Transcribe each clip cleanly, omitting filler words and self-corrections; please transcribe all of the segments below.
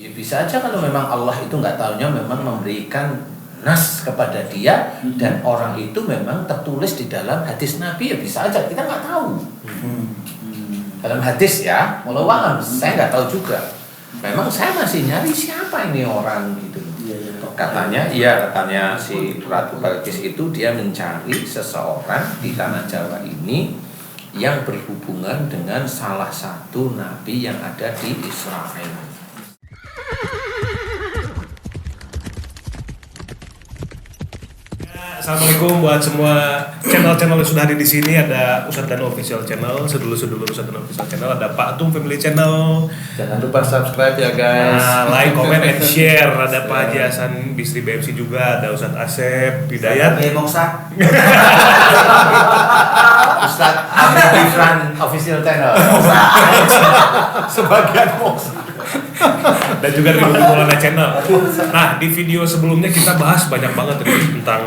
Ya bisa aja kalau memang Allah itu nggak taunya memang memberikan nas kepada dia dan orang itu memang tertulis di dalam hadis Nabi, ya bisa aja, kita nggak tahu. Dalam hadis ya, walau alam, saya nggak tahu juga. Memang saya masih nyari siapa ini orang gitu. Katanya si Ratu Balkis itu dia mencari seseorang di tanah Jawa ini yang berhubungan dengan salah satu nabi yang ada di Israel. Assalamualaikum buat semua channel-channel yang sudah hadir di sini. Ada Ustadz Danu Official Channel, sedulur Ustadz Danu Official Channel, ada Pak Atung Family Channel. Jangan lupa subscribe ya guys. Like, comment, and share. Ada Pak Haji Hasan Bisri BMC juga, ada Ustadz Asep Hidayat. Moksa. Ustadz Ifran Official Channel. Sebagian Moksa. Dan juga di Maulana Channel. Nah, di video sebelumnya kita bahas banyak banget tentang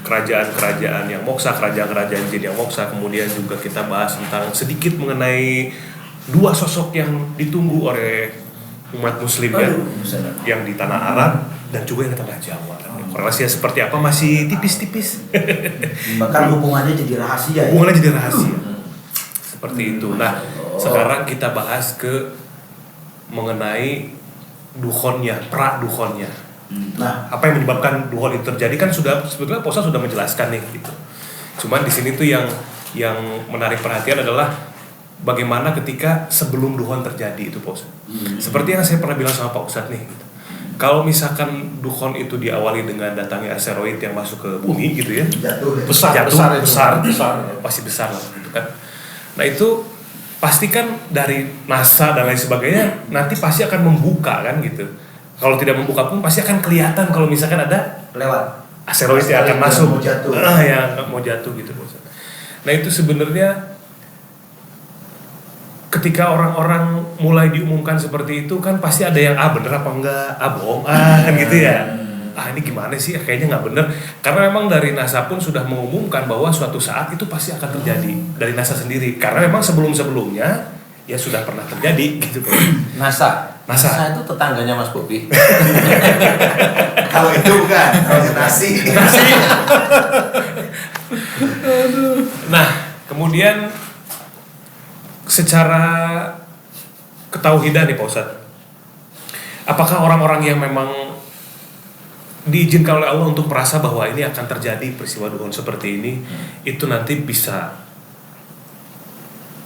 kerajaan-kerajaan yang moksa, kerajaan-kerajaan jin yang moksa. Kemudian juga kita bahas tentang sedikit mengenai dua sosok yang ditunggu oleh umat muslim ya, yang di tanah Arab dan juga yang di tanah Jawa. Korelasinya seperti apa masih tipis-tipis. Bahkan hubungannya jadi rahasia. Hubungannya jadi rahasia. Seperti itu. Nah, sekarang kita bahas ke mengenai dukhonnya, pra-dukhonnya. Nah, apa yang menyebabkan dukhon itu terjadi kan sudah sebetulnya Posa sudah menjelaskan nih gitu. Cuman di sini tuh yang menarik perhatian adalah bagaimana ketika sebelum dukhon terjadi itu Posa. Seperti yang saya pernah bilang sama Pak Ustadz nih gitu. Kalau misalkan dukhon itu diawali dengan datangnya asteroid yang masuk ke bumi gitu ya. Besar, pasti besar lah gitu kan. Nah, itu pasti kan dari NASA dan lain sebagainya nanti pasti akan membuka kan gitu. Kalau tidak membuka pun pasti akan kelihatan kalau misalkan ada lewat asteroid yang akan masuk, yang mau jatuh gitu. Nah, itu sebenarnya ketika orang-orang mulai diumumkan seperti itu kan pasti ada yang bener apa enggak, bohong kan gitu ya. Ini gimana sih, kayaknya nggak bener. Karena memang dari NASA pun sudah mengumumkan bahwa suatu saat itu pasti akan terjadi dari NASA sendiri. Karena memang sebelum-sebelumnya ya sudah pernah terjadi gitu. NASA itu tetangganya Mas Bobi. Kalau itu bukan, kalau nasi. Nah, kemudian secara ketauhidan nih Pak Ustadz, apakah orang-orang yang memang diizinkan oleh Allah untuk merasa bahwa ini akan terjadi peristiwa dukhon seperti ini, itu nanti bisa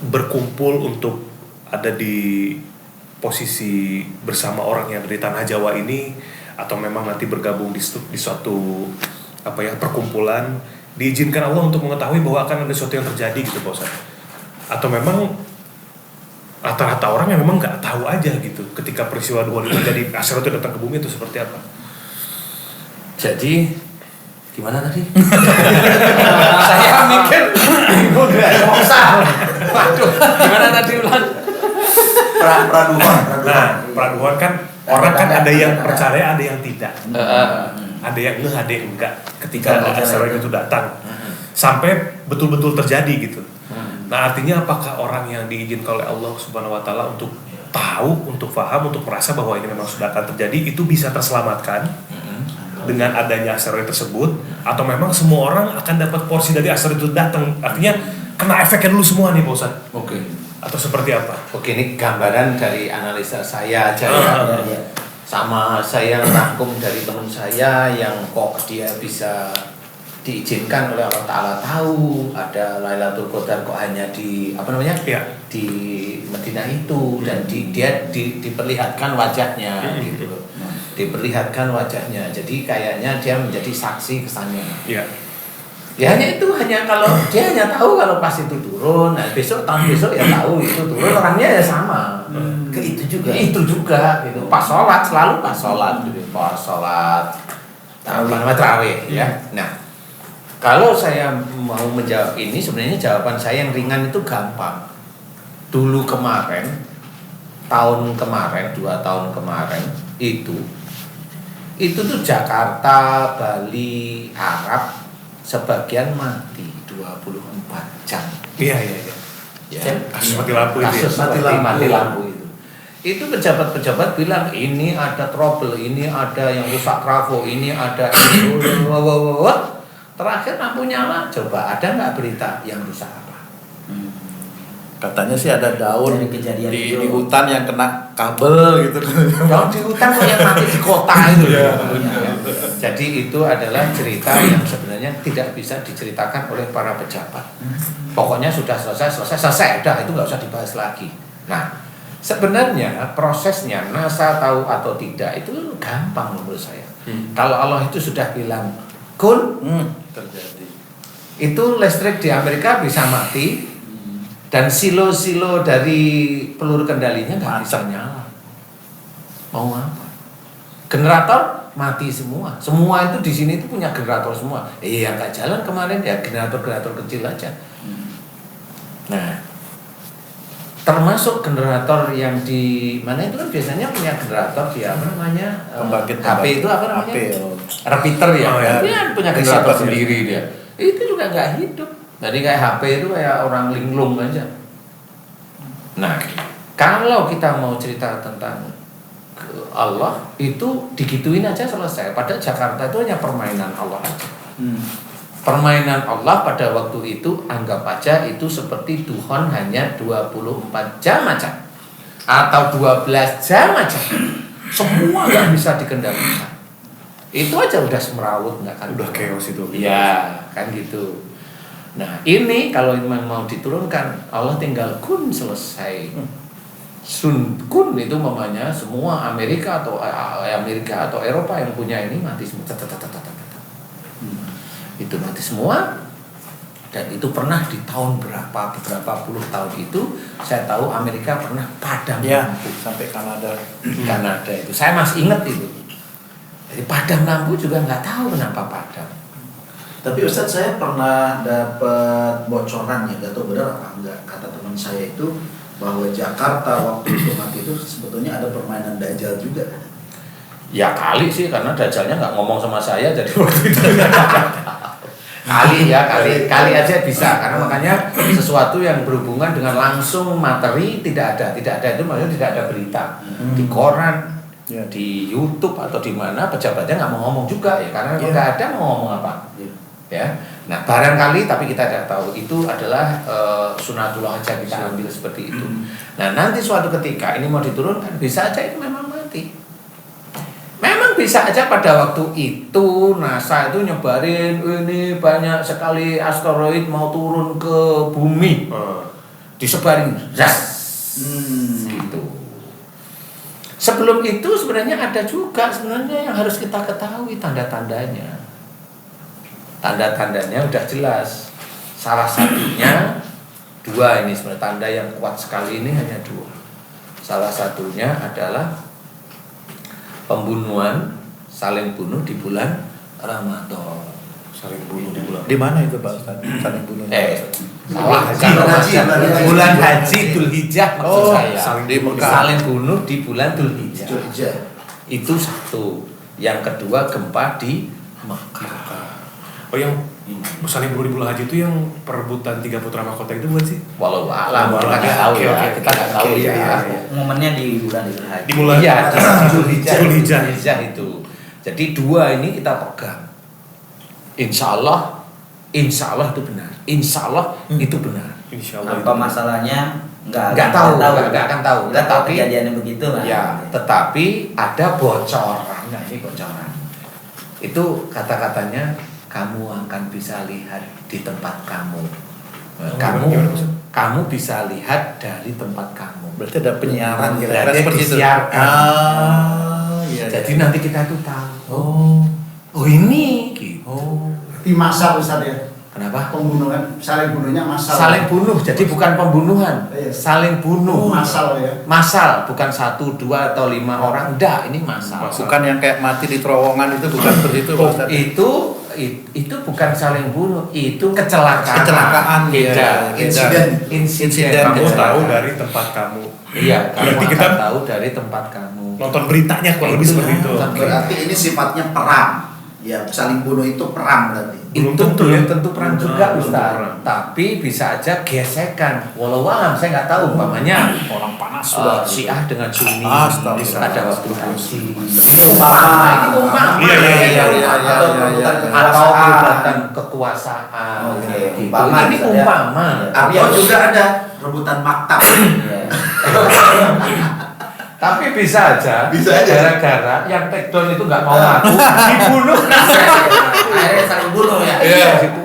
berkumpul untuk ada di posisi bersama orang yang dari tanah Jawa ini, atau memang nanti bergabung di suatu perkumpulan, diizinkan Allah untuk mengetahui bahwa akan ada sesuatu yang terjadi gitu Pak Ustadz? Atau memang rata-rata orang yang memang nggak tahu aja gitu ketika peristiwa dukhon itu terjadi, asteroid itu datang ke bumi itu seperti apa? Jadi gimana tadi? Saya mikir bingung ya, Moksa. Waduh, gimana tadi ulang? Pradukhon kan orang kan ada yang percaya, ada yang tidak. Ada yang ada yang enggak ketika asteroid itu datang. Sampai betul-betul terjadi gitu. Nah, artinya apakah orang yang diizinkan oleh Allah Subhanahu wa taala untuk tahu, untuk paham, untuk merasa bahwa ini memang sudah akan terjadi, itu bisa terselamatkan dengan adanya asteroid tersebut, atau memang semua orang akan dapat porsi dari asteroid itu datang, artinya kena efeknya dulu semua nih Pak Ustadz? Oke. Atau seperti apa? Oke, ini gambaran dari analisa saya aja ya. Sama saya rangkum dari teman saya yang kok dia bisa diizinkan oleh Allah Ta'ala tahu ada Lailatul Qadar kok hanya di di Madinah itu, dan dia diperlihatkan wajahnya gitu loh. Diperlihatkan wajahnya, jadi kayaknya dia menjadi saksi kesannya. Ya hanya kalau dia hanya tahu kalau pas itu turun, nah tahun besok ya tahu itu turun, orangnya ya sama. Itu juga gitu. Pas sholat selalu pas sholat tarawih ya. Nah, kalau saya mau menjawab ini, sebenarnya jawaban saya yang ringan itu gampang. Dulu kemarin, 2 tahun kemarin itu tuh Jakarta, Bali, Arab sebagian mati 24 jam. Iya. Ya, Kasus mati lampu itu. Kasus mati lampu itu. Itu pejabat-pejabat bilang ini ada trouble, ini ada yang rusak trafo, ini ada ini. Terakhir lampu nyala, coba ada nggak berita yang rusak apa? Katanya sih ada daun Dari kejadian di itu. hutan yang kena kabel gitu. Daun di hutan kok yang mati di kota itu. Iya. Jadi itu adalah cerita yang sebenarnya tidak bisa diceritakan oleh para pejabat. Pokoknya sudah selesai, udah itu nggak usah dibahas lagi. Nah, sebenarnya prosesnya NASA tahu atau tidak itu gampang menurut saya. Kalau Allah itu sudah bilang kun, Terjadi. itu listrik di Amerika bisa mati dan silo-silo dari peluru kendalinya nggak bisa nyala. Mau apa? Generator mati semua. Semua itu di sini itu punya generator semua. Yang nggak jalan kemarin ya generator kecil aja. Nah, termasuk generator yang di mana itu kan biasanya punya generator di apa namanya Pembangkit HP itu apa namanya? HP, Repeater ya. Oh, ya. Dia punya generator sendiri dia. Itu juga nggak hidup. Jadi kayak HP itu kayak orang linglung aja. Nah, kalau kita mau cerita tentang Allah itu digituin aja selesai. Pada Jakarta itu hanya permainan Allah aja. Permainan Allah pada waktu itu anggap aja itu seperti Tuhan hanya 24 jam aja atau 12 jam aja. Semua nggak bisa dikendalikan. Itu aja udah semrawut nggak kan? Udah chaos itu. Iya, kan gitu. Nah, ini kalau memang mau diturunkan, Allah tinggal kun selesai. Sun kun itu mamanya semua Amerika atau Eropa yang punya ini mati semua. Itu mati semua. Dan itu pernah di tahun beberapa puluh tahun itu saya tahu Amerika pernah padam lampu Sampai Kanada. Kanada itu. Saya masih ingat itu. Jadi padam lampu juga nggak tahu kenapa padam. Tapi Ustadz, saya pernah dapat bocoran ya, gak tahu benar apa enggak, kata teman saya itu bahwa Jakarta waktu itu mati itu sebetulnya ada permainan Dajjal juga. Ya kali sih, karena Dajjalnya nggak ngomong sama saya, jadi waktu itu kali aja bisa, karena makanya sesuatu yang berhubungan dengan langsung materi tidak ada itu maksudnya tidak ada berita di koran, di YouTube atau di mana pejabatnya nggak mau ngomong juga ya, karena nggak ada mau ngomong apa. Ya, nah barangkali tapi kita tidak tahu itu adalah sunatullah aja kita ambil seperti itu. Nah nanti suatu ketika ini mau diturunkan bisa aja itu memang mati. Memang bisa aja pada waktu itu NASA itu nyebarin ini banyak sekali asteroid mau turun ke bumi, disebarin, gitu. Sebelum itu sebenarnya ada juga sebenarnya yang harus kita ketahui tanda-tandanya. Tanda-tandanya udah jelas. Salah satunya dua ini sebenarnya tanda yang kuat sekali ini hanya dua. Salah satunya adalah pembunuhan, saling bunuh di bulan Ramadan. Saling bunuh di bulan. Di mana itu Pak Ustaz? Saling bunuh. Bulan haji Dzulhijjah maksud saya. Saling Bunuh di bulan Dzulhijjah. Itu satu. Yang kedua gempa di Makkah. Oh, yang saling bunuh di bulan haji itu yang perebutan 3 putra mahkota itu bukan sih? Walau alam kita nggak tahu ya. Kita nggak tahu ya. Momennya di bulan itu. Di bulan Dzulhijjah itu. Jadi dua ini kita pegang. Insya Allah itu benar. Insya Allah itu benar. Insya Allah. Apa masalahnya nggak akan tahu. Tetapi kejadiannya begitu lah. Ya, tetapi ada bocoran. Nah, ini bocoran. Itu kata-katanya kamu akan bisa lihat di tempat kamu. Kamu bisa lihat dari tempat kamu. Berarti ada penyiaran kira-kira seperti itu. Jadi nanti kita tuh tahu. Oh ini gitu. Di masa besar ya. Kenapa? Pembunuhan, saling bunuhnya massal. Saling bunuh, jadi bukan pembunuhan. Iya. Saling bunuh. Massal ya. Massal, bukan 1, 2 atau 5 orang. Enggak, ini massal. Bukan yang kayak mati di terowongan itu, bukan seperti itu Pak Ustaz. Itu bukan saling bunuh, itu kecelakaan. Beda. Insiden. Kamu tahu dari tempat kamu. Iya, Berarti kamu kita tahu dari tempat kamu. nonton beritanya kurang lebih seperti itu. Berarti ini sifatnya perang. Ya saling bunuh itu perang berarti. Belum Itu tentu belum ya. tentu perang juga Belum Ustaz. perang. Tapi bisa aja gesekan. Walau alam saya nggak tahu umpamanya Orang panas sudah. Syiah dengan Sunni Astaga. pada waktu haji. Umpama. Ini umpama. Iya, iya, iya, Atau rebutan kekuasaan. Oke, Gitu. umpama, Ini Ustaz, ya. umpama. Atau juga ada rebutan maktab. Tapi bisa aja, Bisa aja. gara-gara yang take down itu nggak mau ngaku, dibunuh. Akhirnya saling bunuh ya. Iya. Gitu.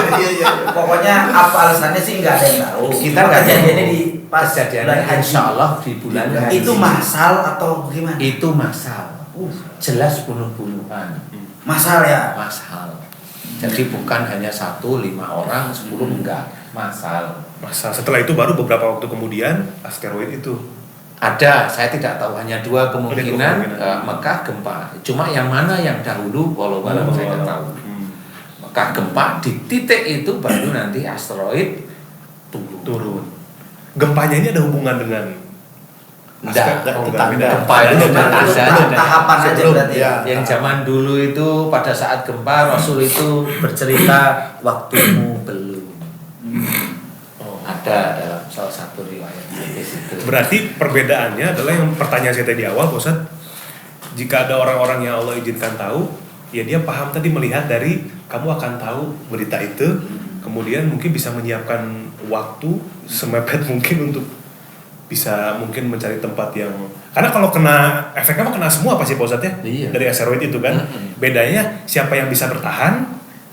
Iya iya. Pokoknya apa alasannya sih nggak ada yang tahu. Kita nggak tahu. Kejadiannya di pas bulan Kejadiannya haji. insya Allah di bulan haji. Itu masal atau gimana? Itu masal. Jelas bunuh-bunuhan. Masal ya. Masal. Jadi bukan hanya 1, 5 orang, 10 enggak. Masal. Masa setelah itu baru beberapa waktu kemudian asteroid itu. Ada, saya tidak tahu, hanya 2 kemungkinan, kemungkinan. Mekah gempa. Cuma yang mana yang dahulu, walau alam saya tidak tahu. Mekah gempa di titik itu baru nanti asteroid Turun. Gempanya ini ada hubungan dengan Enggak, Oh, tetangga. enggak. gempa itu cuma ada. Tahapan aja Sebelum, berarti. ya. Yang zaman dulu itu pada saat gempa Rasul itu bercerita waktumu belum. Ada dalam salah satu riwayat hadis itu. Berarti perbedaannya adalah yang pertanyaan saya tadi awal, Pak Ustadz. Jika ada orang-orang yang Allah izinkan tahu, ya dia paham tadi melihat dari kamu akan tahu berita itu, kemudian mungkin bisa menyiapkan waktu semepet mungkin untuk bisa mungkin mencari tempat yang, karena kalau kena efeknya mah kena semua pasti Pak Ustadz ya. Iya. Dari asteroid itu kan. Bedanya siapa yang bisa bertahan,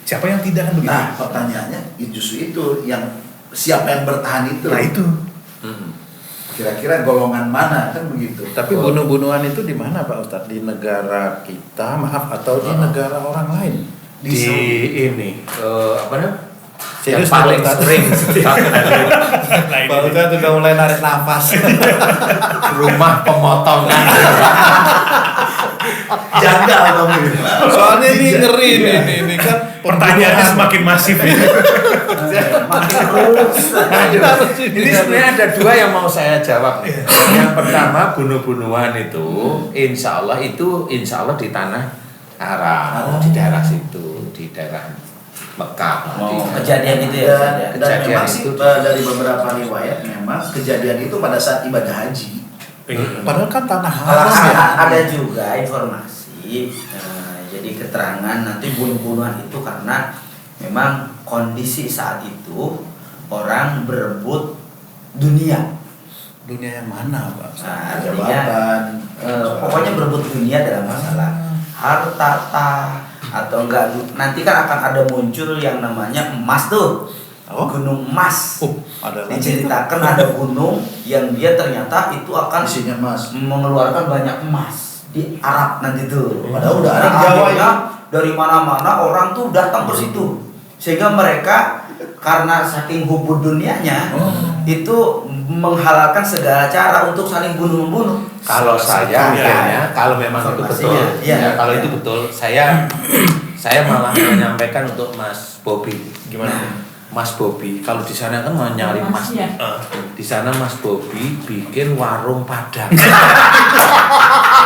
siapa yang tidak kan begitu. Nah pertanyaannya justru itu yang siapa yang bertahan itu. Nah itu. Kira-kira golongan mana kan begitu. Tapi bunuh-bunuhan itu di mana Pak Ustadz? Di negara kita, maaf, atau di negara orang lain? Di ini apa namanya? Yang Serius, paling Pak Ustadz? sering Nah, ini. Pak Ustadz udah mulai narik nafas. rumah pemotongan. janggal dong ini. Soalnya ini ngeri nih, ini kan Pertanyaannya semakin masif ya. Ini sebenarnya ada 2 yang mau saya jawab. Yang pertama bunuh-bunuhan itu, insya Allah di tanah Arab, di daerah situ, di daerah Mekah. Oh, Di- kejadian itu ya. Ustaz, ya. Dan Kejadian memang sih itu. dari beberapa riwayat memang kejadian itu pada saat ibadah haji. Padahal kan tanah Kalau haram ya. ada juga informasi, jadi keterangan nanti bunuh-bunuhan itu karena memang kondisi saat itu orang berebut dunia. Dunia yang mana Pak Ustadz? Nah, artinya Jabatan. pokoknya berebut dunia dalam masalah harta atau enggak, nanti kan akan ada muncul yang namanya emas tuh. Oh. Gunung emas. Ada lagi. Diceritakan ada gunung yang dia ternyata itu akan Isinya emas. mengeluarkan banyak emas di Arab nanti tuh. Padahal udah ada di Nah, Jawa akhirnya dari mana-mana orang tuh datang ke situ. Sehingga mereka karena saking hubud dunianya itu menghalalkan segala cara untuk saling bunuh-membunuh. Kalau saya akhirnya, kalau memang itu betul, Informasinya, iya. ya, kalau itu betul, saya malah menyampaikan untuk Mas Bobi. Gimana? Mas Bobi, kalau di sana kan mau nyari emas. Di sana Mas Bobi bikin warung Padang.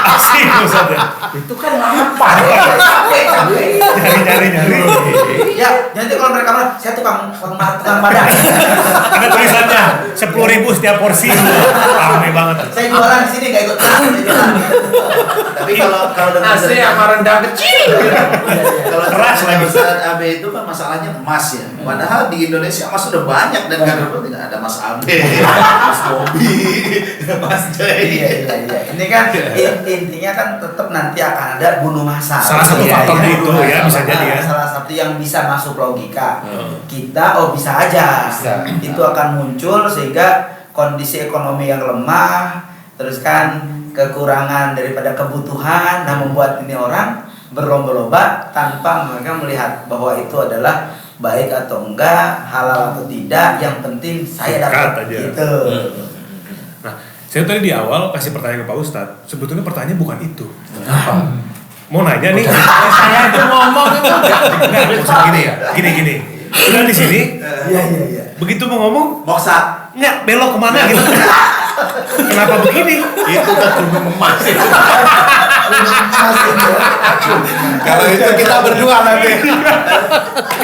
Asik Ustadz ya. Itu kan lapar. Nyari. Ya, nanti kalau mereka bilang, saya tukang padang. Ada tulisannya 10.000 setiap porsi. Ramai banget. Saya jualan di sini nggak ikut saya jualan. Tapi kalau dengan Asli cerita- sama rendang kecil. kalau Keras cerita lagi. Ustaz Abe itu kan masalahnya emas ya. Padahal di Indonesia emas sudah banyak dan kader tidak ada Mas Abe, Mas Bobi, Mas Jai. Iya. Ini kan intinya kan tetap nanti akan ada bunuh massal. Salah satu Iya, faktor iya. itu ya bisa jadi ya. Salah satu yang bisa masuk logika. Kita bisa aja. Bisa. Itu akan muncul sehingga kondisi ekonomi yang lemah, terus kan kekurangan daripada kebutuhan, nah membuat ini orang berlomba-lomba tanpa mereka melihat bahwa itu adalah baik atau enggak, halal atau tidak, yang penting saya Dekat dapat aja. gitu. Nah, saya tadi di awal kasih pertanyaan ke Pak Ustadz. Sebetulnya pertanyaan bukan itu. Apa? Mau nanya nih. Saya itu ngomong itu enggak. Nggak, maksud gini ya. Gini. Udah di sini. Iya. Begitu mau ngomong, Moksa. nggak belok kemana gitu. Kenapa begini? Itu kan gunung emas itu. Kalau itu kita berdua nanti.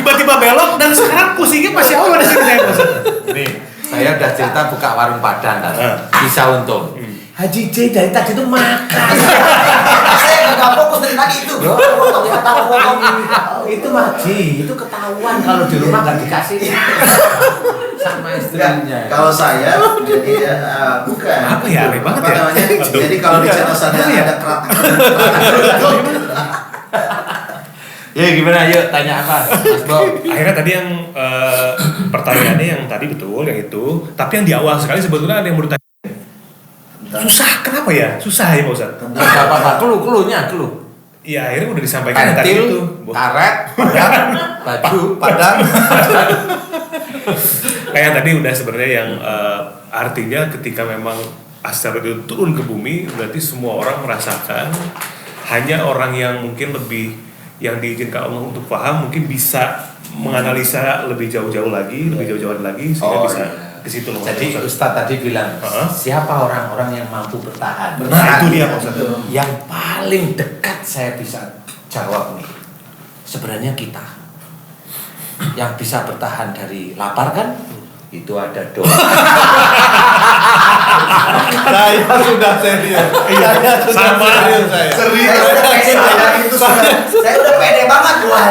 Tiba-tiba belok dan sekarang pusingnya masih awal di sini saya Pak Ustadz. Nih, saya udah cerita buka warung Padang kan, bisa untung. Haji J dari tadi tuh makan. Saya nggak fokus dari tadi itu. Itu Haji, itu ketahuan kalau di rumah nggak dikasih sama istrinya. Kalau saya jadi bukan. Apa ya, aneh banget Apa ya? namanya? Jadi kalau di channel sana ada kerat. Ya gimana, yuk tanya apa, Mas Bob? Akhirnya tadi yang pertanyaannya yang tadi betul yang itu, tapi yang di awal sekali sebetulnya ada yang mau ditanya. Susah, kenapa ya? Susah ya Pak Ustadz? Apa-apa, clue-nya. Iya, akhirnya udah disampaikan yang tadi itu. Karet, baju, padang. Kayak tadi udah sebenarnya yang artinya ketika memang asteroid itu turun ke bumi, berarti semua orang merasakan. Hanya orang yang mungkin lebih yang diizinkan Allah untuk paham mungkin bisa menganalisa lebih jauh-jauh lagi, sehingga bisa ke situ loh. Jadi Ustadz tadi bilang, siapa orang-orang yang mampu bertahan? Nah, itu dia Pak Ustadz. Yang paling dekat saya bisa jawab nih, sebenarnya kita yang bisa bertahan dari lapar kan? Itu ada doa. Saya sudah serius. Saya sudah serius. Saya udah pede banget wah.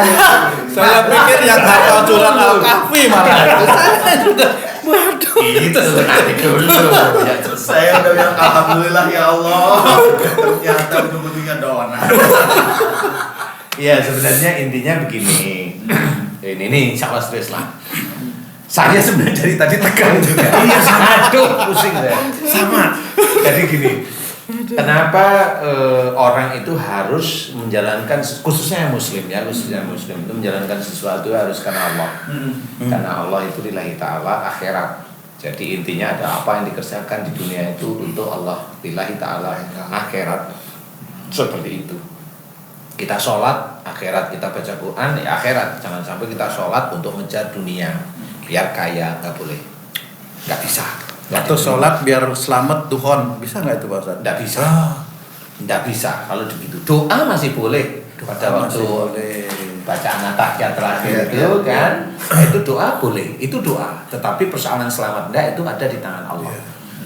Saya pikir yang hafal surat Al-Kahfi malah itu. Saya sudah Itu nanti dulu. Saya udah bilang alhamdulillah ya Allah. Ternyata ujung-ujungnya dona. Iya, sebenarnya intinya begini. Ini nih, insya Allah serius lah. Saya sebenarnya dari tadi tegang juga. Iya, aduh, pusing saya. Sama. Jadi gini, kenapa orang itu harus menjalankan, khususnya yang muslim itu menjalankan sesuatu harus karena Allah. Karena Allah itu lillahi ta'ala akhirat. Jadi intinya ada apa yang dikerjakan di dunia itu untuk Allah lillahi ta'ala akhirat. Seperti itu. Kita sholat akhirat, kita baca Quran ya akhirat. Jangan sampai kita sholat untuk mengejar dunia. Biar kaya, nggak boleh, nggak bisa. atau sholat biar selamat duhon, bisa nggak itu Pak Ustadz? Nggak bisa, nggak bisa. Kalau begitu doa masih boleh. Pada waktu bacaan At-Tahiyat terakhir itu kan, itu doa boleh, itu doa. Tetapi persoalan selamat enggak itu ada di tangan Allah.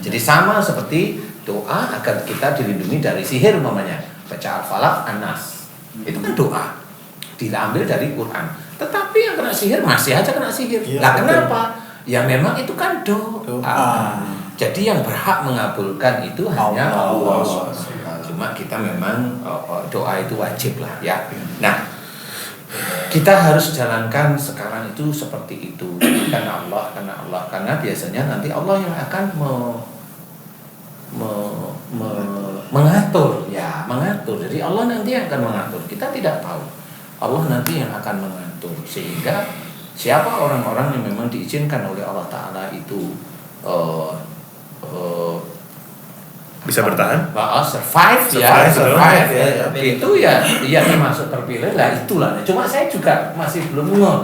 Jadi sama seperti doa agar kita dilindungi dari sihir umpamanya. Baca Al-Falaq, An-Nas, itu kan doa, diambil dari Quran. Tetapi yang kena sihir masih aja kena sihir. Lah kenapa? Ya memang itu kan doa. Jadi yang berhak mengabulkan itu hanya Allah. Cuma kita memang doa itu wajib lah ya. Nah, kita harus jalankan sekarang itu seperti itu karena Allah, karena biasanya nanti Allah yang akan mengatur. Jadi Allah nanti yang akan mengatur. Kita tidak tahu. Allah nanti yang akan mengatur, sehingga siapa orang-orang yang memang diizinkan oleh Allah Ta'ala itu bisa bertahan, survive ya. Itu ya termasuk terpilih lah, itulah. Cuma saya juga masih belum ngeh,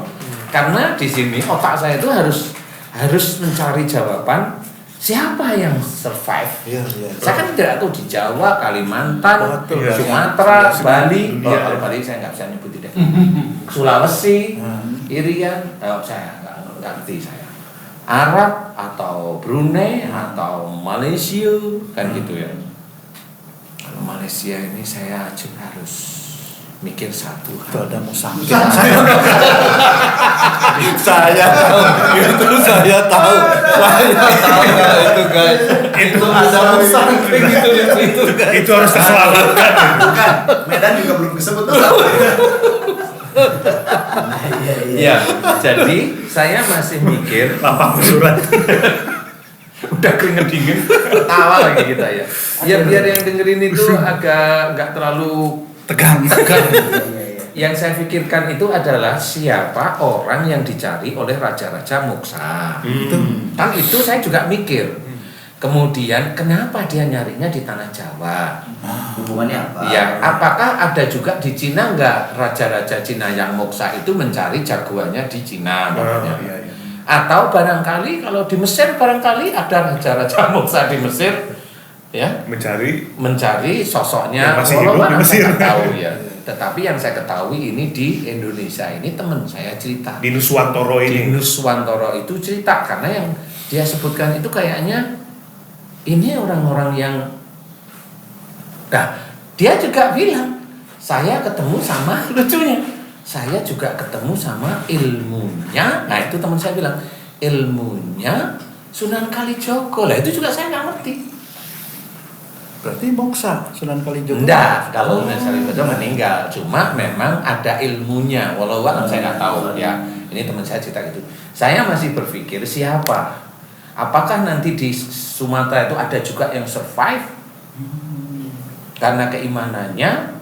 karena di sini otak saya itu harus mencari jawaban siapa yang survive. Saya kan tidak tahu di Jawa, Kalimantan, Sumatera, Bali. Kalau Bali saya nggak bisa nyebut tidak. Sulawesi, Irian, saya nggak ngerti saya. Arab atau Brunei atau Malaysia kan gitu ya. Kalau Malaysia ini saya juga harus mikir satu hal. Ada Mozambik. Saya tahu itu guys. itu ada Mozambik itu harus terselamatkan. Bukan, Medan juga belum disebut tuh. Ya, jadi saya masih mikir lapak surat. udah keringet dingin, ketawa lagi kita ya. Ya biar yang dengerin itu agak nggak terlalu Tegang. Yang saya pikirkan itu adalah siapa orang yang dicari oleh raja-raja Moksa. Kan itu saya juga mikir. Kemudian kenapa dia nyarinya di tanah Jawa? Hubungannya apa? Ya, apakah ada juga di Cina nggak raja-raja Cina yang Moksa itu mencari jagoannya di Cina? Atau barangkali kalau di Mesir barangkali ada raja-raja Moksa di Mesir Ya, mencari sosoknya yang masih hidup di Mesir. Saya tahu ya. Tetapi yang saya ketahui ini di Indonesia ini teman saya cerita. Di Nuswantoro ini. Di Nuswantoro itu cerita karena yang dia sebutkan itu kayaknya ini orang-orang yang, nah dia juga bilang saya ketemu sama lucunya, saya juga ketemu sama ilmunya. Nah itu teman saya bilang ilmunya Sunan Kalijogo. Lah itu juga saya nggak ngerti. Berarti moksa Sunan Kalijogo. Enggak, kalau Sunan Kalijogo meninggal, cuma memang ada ilmunya. Walau saya nggak tahu ya. Ini teman saya cerita gitu. Saya masih berpikir siapa? Apakah nanti di Sumatera itu ada juga yang survive karena keimanannya,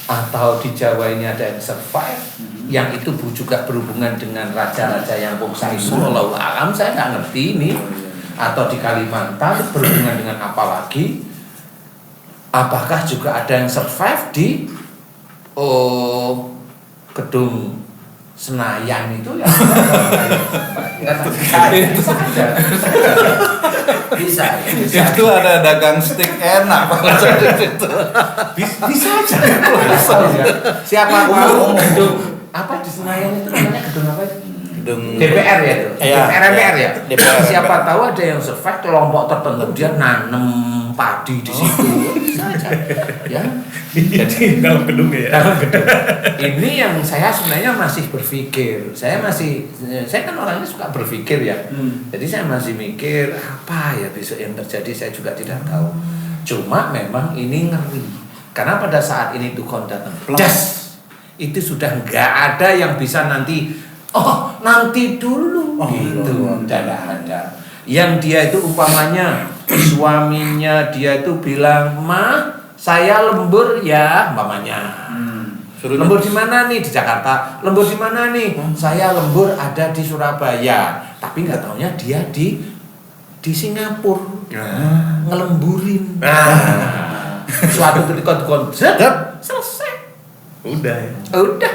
atau di Jawa ini ada yang survive yang itu juga berhubungan dengan raja-raja yang bangsa itu. Walau alam saya nggak ngerti ini. Atau di Kalimantan berhubungan dengan apa lagi? Apakah juga ada yang survive di gedung Senayan itu ya? Bisa. Itu ada dagang steak enak Bisa aja. Siapa tahu gedung apa di Senayan itu namanya gedung apa? gedung DPR ya itu. DPR ya. DPR. Siapa tahu ada yang survive kelompok tertentu dia nanam padi di situ. Bisa aja. Ya. Jadi dalam gedung ya. Dalam gedung. Ini yang saya sebenarnya masih berpikir. Saya kan orangnya suka berpikir ya. Jadi saya masih mikir apa ya besok yang terjadi, saya juga tidak tahu. Cuma memang ini ngeri. Karena pada saat ini Tuhan datang, itu sudah nggak ada yang bisa nanti nanti dulu gitu. Tidak ada. Yang dia itu umpamanya suaminya dia itu bilang, "Ma, saya lembur ya," umpamanya. Lembur di mana nih? Di Jakarta. Lembur di mana nih? Saya lembur ada di Surabaya. Tapi nggak taunya dia di Singapura. Ngelemburin. Suatu ketika selesai. Udah ya. Udah.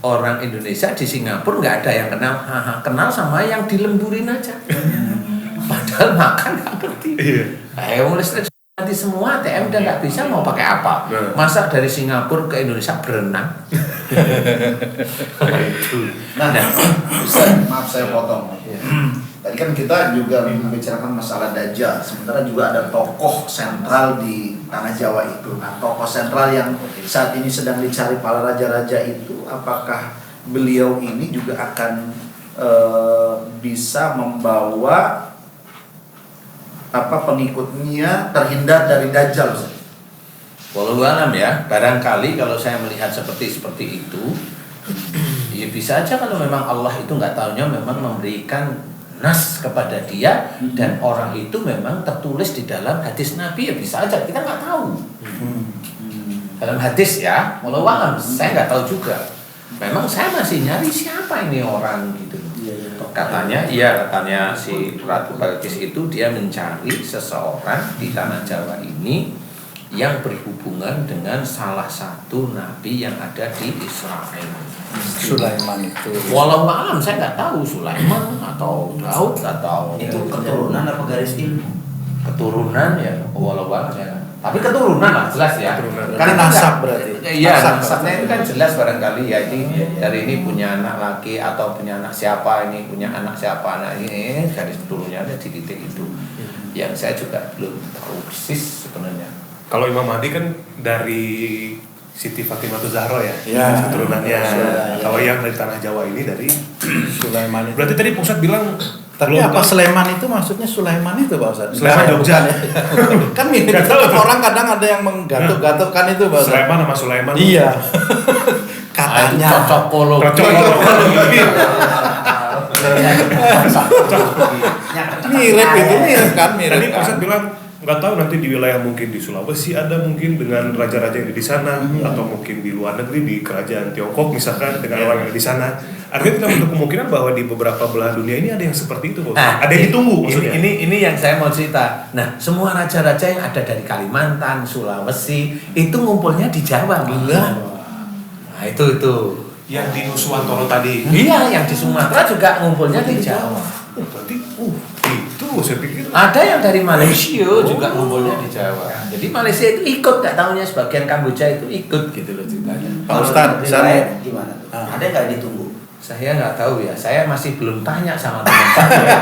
Orang Indonesia di Singapura nggak ada yang kenal sama yang dilemburin aja. Padahal makan nggak ngerti. Listrik nanti semua ATM udah nggak bisa, mau pakai apa? Masa dari Singapura ke Indonesia berenang? Maaf saya potong. Tadi kan kita juga membicarakan masalah Dajjal, sementara juga ada tokoh sentral di tanah Jawa itu. Nah, tokoh sentral yang saat ini sedang dicari para raja-raja itu, apakah beliau ini juga akan bisa membawa pengikutnya terhindar dari Dajjal? Walau alam ya, barangkali kalau saya melihat seperti itu, ya bisa aja kalau memang Allah itu nggak tahunya memang memberikan nas kepada dia dan orang itu memang tertulis di dalam hadis Nabi, ya bisa aja, kita nggak tahu. Dalam hadis ya, walau alam, saya nggak tahu juga. Memang saya masih nyari siapa ini orang gitu. Katanya si Ratu Balkis itu dia mencari seseorang di tanah Jawa ini yang berhubungan dengan salah satu nabi yang ada di Israel. Sulaiman itu. Walau alam saya nggak tahu Sulaiman atau Daud atau Itu keturunan apa garis ilmu? keturunan ya, walau alam ya. Tapi keturunan lah jelas ya. Karena nasab berarti. Iya, nasabnya itu kan jelas barangkali ya, ini dari ini punya anak laki atau punya anak siapa, ini punya anak siapa, anak ini garis keturunannya ada di titik itu. Yang saya juga belum tahu persis sebenarnya. Kalau Imam Mahdi kan dari Siti Fatimah Zahra ya, keturunannya. Kalau yang dari tanah Jawa ini dari Sulaiman itu. Berarti tadi Pusat bilang Tapi apa Sleman itu maksudnya Sulaiman itu Pak Ustadz? Sleman Jogja ya. Kan mirip itu, orang kadang ada yang menggatuk-gatukkan itu Pak Ustadz. Sleman sama Sulaiman. Iya. Katanya Cocokologi. mirip kan. Tadi Pusat bilang nggak tahu nanti di wilayah mungkin di Sulawesi ada mungkin dengan raja-raja yang ada di sana atau mungkin di luar negeri di kerajaan Tiongkok misalkan dengan orang yang ada di sana. Artinya kita untuk kemungkinan bahwa di beberapa belahan dunia ini ada yang seperti itu, ada yang ditunggu maksudnya. Ini yang saya mau cerita. Nah, semua raja-raja yang ada dari Kalimantan, Sulawesi itu ngumpulnya di Jawa. Nah, itu. Yang di Nuswantoro tadi. Iya, yang di Sumatera juga ngumpulnya di Jawa. Berarti itu saya pikir. Ada yang dari Malaysia juga ngumpulnya di Jawa. Jadi Malaysia itu ikut, nggak tahunya sebagian Kamboja itu ikut gitu loh ceritanya. Pak Ustadz, Kalau saya lain gimana tuh? Ada nggak ditunggu? Saya nggak tahu ya, saya masih belum tanya sama teman saya.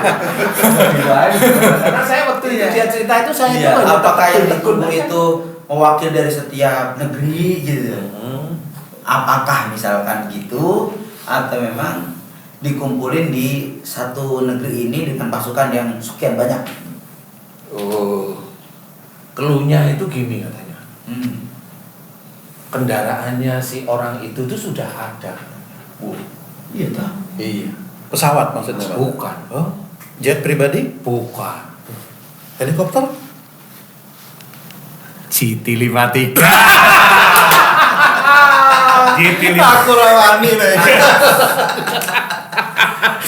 Karena saya waktu itu dia cerita itu saya itu hanya Apakah yang takut ditunggu aja. itu mewakili dari setiap negeri gitu? Apakah misalkan gitu atau memang dikumpulin di satu negeri ini dengan pasukan yang sekian banyak? Oh, keluhnya itu gini katanya. Kendaraannya si orang itu tuh sudah ada. Iya toh. Iya. pesawat maksudnya Pak? Bukan. Oh, jet pribadi? Bukan. Helikopter? GT53. GT Aku rawani nih.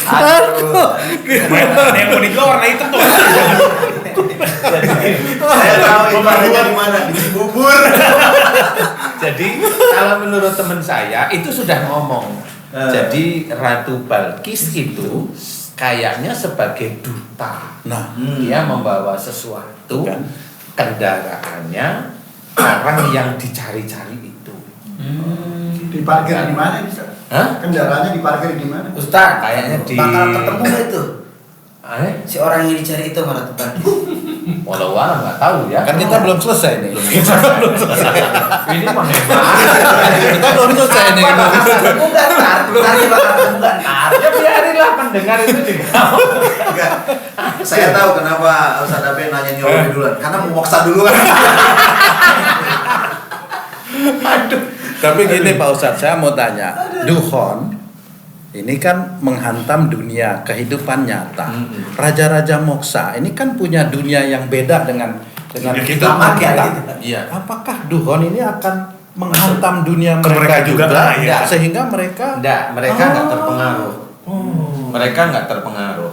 Aduh. Ada yang mau dijual warna hitam tuh. Saya tahu ibaratnya di mana, di Cibubur. Jadi kalau menurut teman saya itu sudah ngomong. Jadi Ratu Balkis itu kayaknya sebagai duta. Nah, Dia membawa sesuatu Kan. kendaraannya orang yang dicari-cari itu. Diparkir di mana bisa? Hah? Kendaraannya diparkir di mana? Ustaz, Kayaknya di- bakal ketemu nggak itu? Si Si orang yang dicari itu malah tepat. walau nggak tahu ya. kan kita belum selesai nih. Ini mah hebat. Kita belum selesai nih. Ketemu nggak ntar? Ntar dia bakal ketemu nggak ntar? Ya biarinlah pendengar itu juga. Enggak. Saya tahu kenapa Ustaz Abe nanya nyoba duluan, karena mau moksa dulu kan. Tapi gini Pak Ustadz, saya mau tanya, Duhon ini kan menghantam dunia kehidupan nyata. Raja-raja Moksa ini kan punya dunia yang beda dengan Dunia kehidupan kita. Iya. Apakah Duhon ini akan menghantam dunia Ke mereka mereka juga, juga, ya. sehingga mereka Enggak, mereka nggak terpengaruh. Mereka nggak terpengaruh.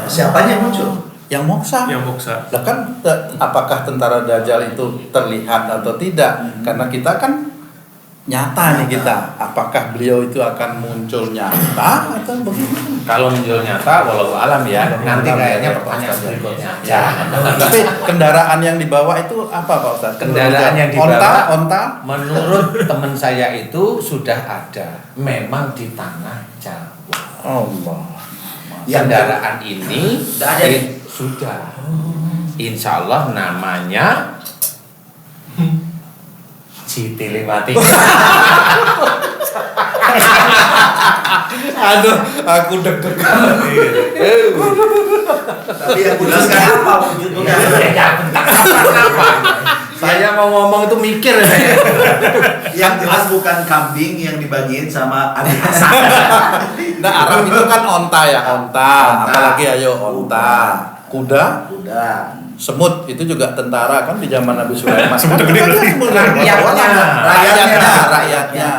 Siapanya yang muncul? yang Moksa? Yang moksa. Lah kan apakah tentara Dajjal itu terlihat atau tidak? Karena kita kan nyata nih kita. Apakah beliau itu akan muncul nyata atau bagaimana? Kalau muncul nyata, walau alam ya. Nanti alam kayaknya ya, pertanyaan Pak Ustadz. berikutnya. Ya. Tapi kendaraan yang dibawa itu apa Pak Ustadz? Kendaraan yang dibawa, onta? menurut teman saya itu sudah ada. Memang di tanah Jawa. Allah. Kendaraan ini Sudah ada. Sudah. Insya Allah namanya GT53. Aduh, aku deg-degan. Tapi yang jelaskan Apa wujudnya? Ya, bentar, apa? Saya mau ngomong itu mikir saya. yang jelas bukan kambing yang dibagiin sama Abi Hasan. Nah, Arab itu kan onta ya, onta. Apalagi ayo onta. Kuda, Udah. semut itu juga tentara kan di zaman Nabi Sulaiman. Semut gede berarti. Rakyatnya. Rakyatnya.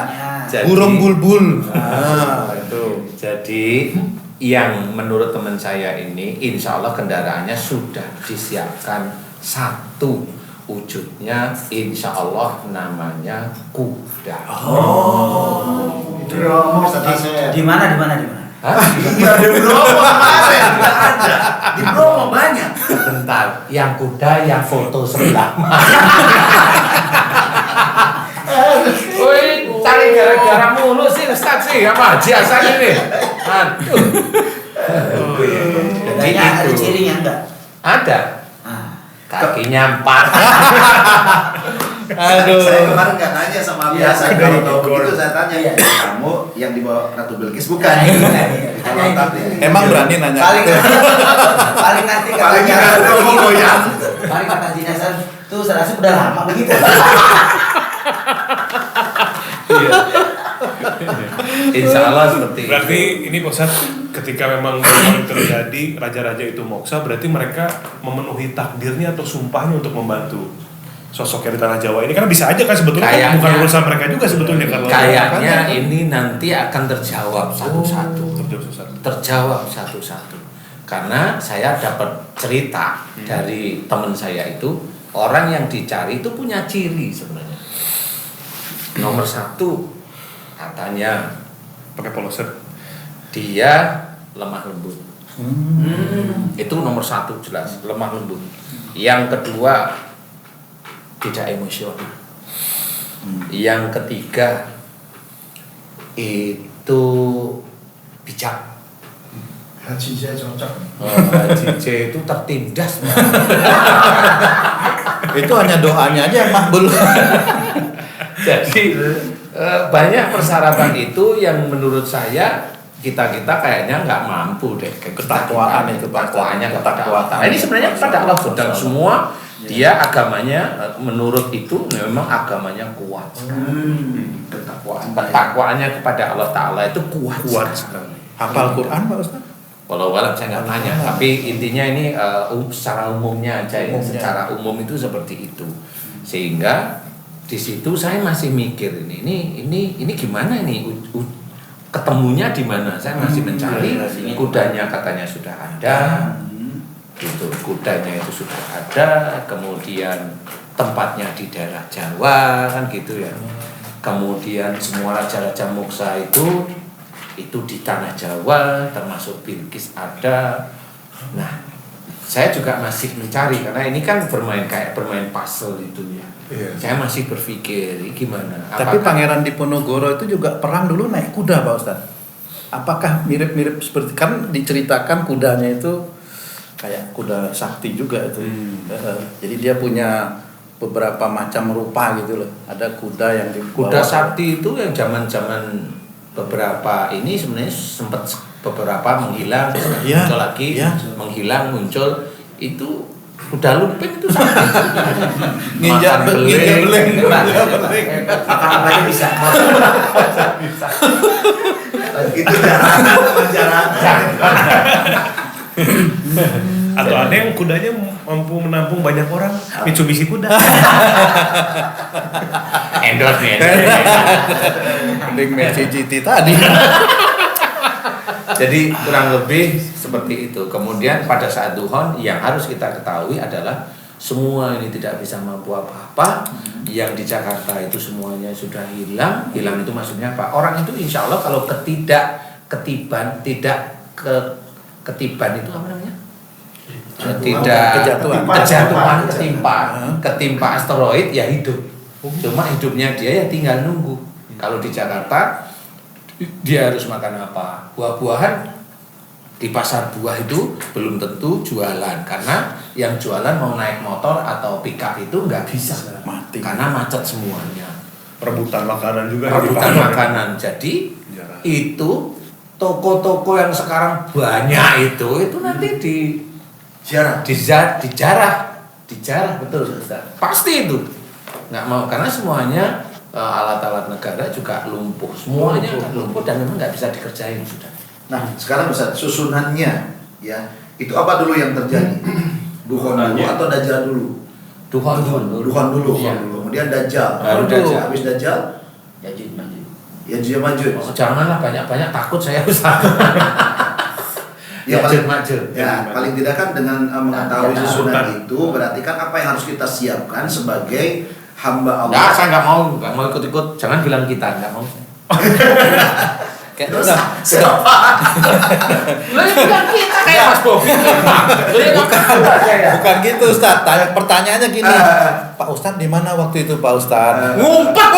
Jadi- Burung bulbul. Nah, itu. Jadi yang menurut teman saya ini, insya Allah kendaraannya sudah disiapkan satu, wujudnya insya Allah namanya kuda. Bromo tadi saya. Di mana? Hah? Iya, di Bromo kemarin nggak ada. Di Bromo banyak. Bentar, yang kuda yang foto sebelah. Woi, cari gara-gara mulu sih Ustaz sih, apa Haji Hasan ini? Aduh. Jadi Bedanya ada itu cirinya enggak? ada. Ah. Kakinya 4. Aduh. Saya kemarin nggak nanya sama Abi Iya, Hasan, iya, kalau tahu iya. begitu saya tanya, Iya. kamu yang dibawa Ratu Bilqis bukan? Iya. Kalau tapi Emang berani nanya? Paling nanti Paling nggak ada mau goyang. Paling kata Jinasan tuh saya rasa udah lama begitu. Insya Allah seperti itu. Berarti ini Ustaz, ketika memang benar terjadi raja-raja itu moksa, berarti mereka memenuhi takdirnya atau sumpahnya untuk membantu sosok yang di tanah Jawa ini, karena bisa aja kan sebetulnya kan Kayaknya- bukan urusan mereka juga sebetulnya kalau Kayaknya ini nanti akan terjawab satu-satu. terjawab susah. Terjawab satu-satu. Karena saya dapat cerita dari teman saya itu, orang yang dicari itu punya ciri sebenarnya. Nomor 1, katanya Pakai poloser. dia lemah lembut. Itu nomor satu jelas, lemah lembut. Yang kedua, tidak emosional. Yang ketiga, itu bijak. Haji saya cocok. Haji J itu tertindas. Itu hanya doanya aja yang makbul. Jadi banyak persyaratan itu yang menurut saya kita kayaknya nggak mampu deh. Ketakwaan itu, ketakwaannya kepada Allah. ketakwaan. Ini sebenarnya kepada Allah dan semua dia agamanya menurut itu memang agamanya kuat. Ketakwaannya kepada Allah Taala itu kuat sekali. Hafal Quran Pak Ustaz? Walau saya nggak tanya, tapi intinya ini secara umumnya aja, secara umum itu seperti itu. Sehingga di situ saya masih mikir ini gimana nih ketemunya di mana? Saya masih mencari. Kudanya katanya sudah ada, gitu. Kudanya itu sudah ada. Kemudian tempatnya di daerah Jawa kan gitu ya. Kemudian semua raja-raja moksa itu di tanah Jawa, termasuk Bilqis ada. Nah, saya juga masih mencari karena ini kan kayak bermain puzzle itu ya. Saya masih berpikir gimana. Tapi Pangeran Diponegoro itu juga perang dulu naik kuda Pak Ustaz. Apakah mirip-mirip seperti kan diceritakan kudanya itu kayak kuda sakti juga itu. Jadi dia punya beberapa macam rupa gitu loh. Ada kuda yang dibawa. Kuda sakti itu yang zaman-zaman beberapa ini sebenarnya sempat beberapa menghilang, muncul lagi, menghilang, muncul. Itu kuda lumping itu sakti. Nginjak beling. Apa-apanya bisa. Itu jarang. Atau ada yang kudanya mampu menampung banyak orang, Mitsubishi kuda. Endorse nih. Mending Mercy GT tadi. Jadi kurang lebih seperti itu. Kemudian pada saat duhon yang harus kita ketahui adalah semua ini tidak bisa mampu apa-apa. Yang di Jakarta itu semuanya sudah hilang. Hilang itu maksudnya apa? Orang itu insya Allah kalau ketiban itu apa namanya? Ketimpa asteroid ya hidup. Cuma hidupnya dia ya tinggal nunggu. Kalau di Jakarta dia harus makan apa? Buah-buahan di pasar buah itu belum tentu jualan karena yang jualan mau naik motor atau pickup itu nggak bisa Mati. karena macet semuanya. Rebutan makanan juga. Rebutan makanan. Jadi itu toko-toko yang sekarang banyak itu nanti dijarah betul Ustaz. Pasti itu nggak mau karena semuanya alat-alat negara juga lumpuh, semuanya lumpuh dan memang nggak bisa dikerjain sudah. Nah, sekarang Ustaz, susunannya ya, itu apa dulu yang terjadi? Duhon dulu atau Dajjal dulu? Duhon dulu. Iya. Kemudian Dajjal. Habis Dajjal, Yajuj Majuj. Oh, janganlah banyak-banyak takut saya Ustaz. Ya, paling tidak kan dengan mengetahui susunan itu berarti kan apa yang harus kita siapkan sebagai hamba Allah. Nah, saya nggak mau ikut-ikut. Jangan bilang kita nggak mau. Terus Bukan kita kayak Mas Bobi. Bukan gitu Ustaz. Pertanyaannya gini. Pak Ustaz di mana waktu itu Pak Ustaz? Ngumpet.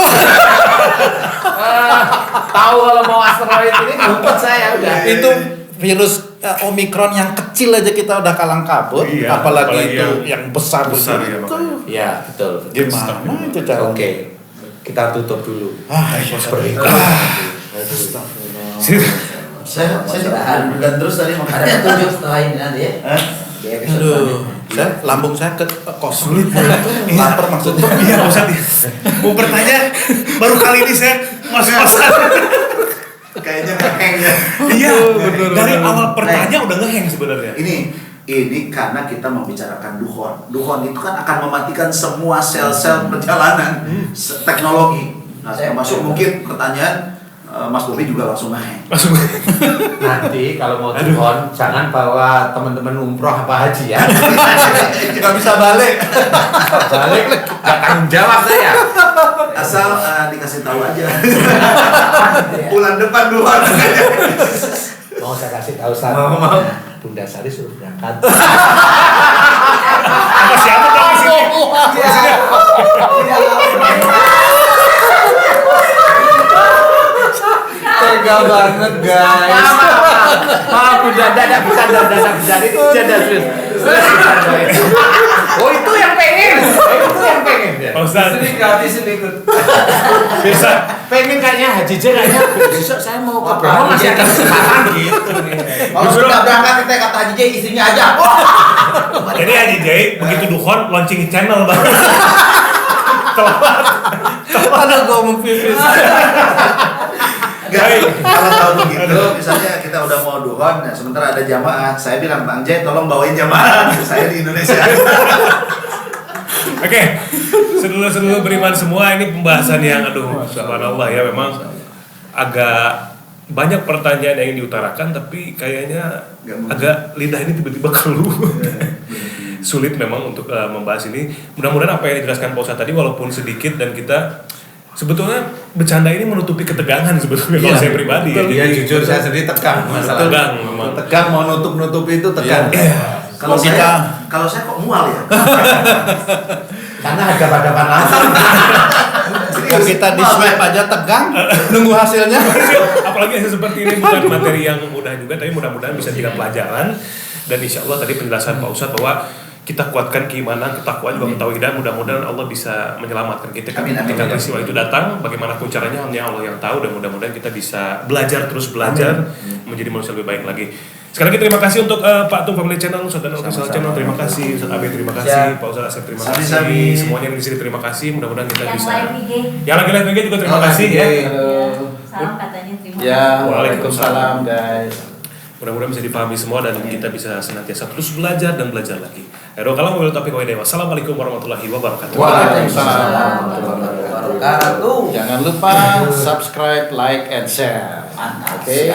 Tahu kalau mau asteroid ini ngumpet saya udah. Itu virus Omikron yang kecil aja kita udah kalang kabut, apalagi itu yang besar ya, itu. Ya, betul. Gimana itu caranya? Oke. Kita tutup dulu. Seperti itu. Saya dan terus tadi Ada makanya petunjuk setelah ini nanti ya. Di episode selanjutnya. Lambung saya kosong. Lapar maksudnya. Iya Pak Ustadz. Mau bertanya, baru kali ini saya masuk pasar. kayaknya ngeheng ya. Iya, dari awal pertanyaan udah ngeheng sebenarnya. Ini karena kita membicarakan duhon. Duhon itu kan akan mematikan semua sel-sel perjalanan teknologi. Nah, termasuk mungkin pertanyaan Mas Bobi juga langsung ngeheng. Nanti kalau mau duhon jangan bawa teman-teman umroh apa haji ya. Nggak bisa balik. Nggak tanggung jawab saya. Asal dikasih tahu aja. Bulan depan duhon. Mau saya kasih tahu Ustaz. Mau. Bunda Sari suruh berangkat. Apa siapa dong di sini? Tega banget guys. Bunda, dadah bercanda itu bercanda serius. Oh itu yang pengen. Pak Ustadz, Ini gratis ini ikut. bisa Pengen kayaknya Haji J kayaknya besok saya mau ke Bromo masih ada kesempatan gitu. Kalau sudah berangkat kita kata Haji J istrinya aja. jadi Haji J begitu dukhon launching channel bang. Aduh gue mau pipis. Kalau tahu begitu, misalnya kita udah mau duhon, nah sementara ada jamaah, saya bilang Bang J tolong bawain jamaah, saya di Indonesia. Oke, sedulur-sedulur beriman semua, ini pembahasan yang aduh subhanallah ya, memang agak banyak pertanyaan yang ingin diutarakan tapi kayaknya agak lidah ini tiba-tiba keluh. Sulit memang untuk membahas ini. Mudah-mudahan apa yang dijelaskan Pak Ustadz tadi walaupun sedikit, dan kita sebetulnya bercanda ini menutupi ketegangan sebetulnya kalau saya pribadi. Ya jujur saya sendiri tegang masalah. Tegang memang. Tegang mau nutup itu tegang. Kalau saya kok mual ya? Karena hadap-hadapan langsung. Kok kita di swab aja tegang nunggu hasilnya. Apalagi yang seperti ini bukan materi yang mudah juga, tapi mudah-mudahan bisa jadi pelajaran. Dan insya Allah tadi penjelasan Pak Ustadz bahwa kita kuatkan keimanan, ketakwaan juga ketawidan, mudah-mudahan Allah bisa menyelamatkan kita ketika peristiwa itu datang. Bagaimanapun caranya hanya Allah yang tahu, dan mudah-mudahan kita bisa belajar menjadi manusia lebih baik lagi. Sekali lagi terima kasih untuk Pak Tung Family Channel, Ustadz dan Official Channel, terima kasih, Ustadz Abi terima kasih, Pak Ustadz Asep terima kasih, semuanya di sini terima kasih. Mudah-mudahan kita bisa. Yang lagi live juga terima kasih ya. Salam katanya terima kasih. Ya, waalaikumsalam guys. Mudah-mudahan bisa dipahami semua dan kita bisa senantiasa terus belajar dan belajar lagi. Kalau mau topik dewa. Assalamualaikum warahmatullahi wabarakatuh. Waalaikumsalam warahmatullahi wabarakatuh. Jangan lupa subscribe, like, and share. Oke.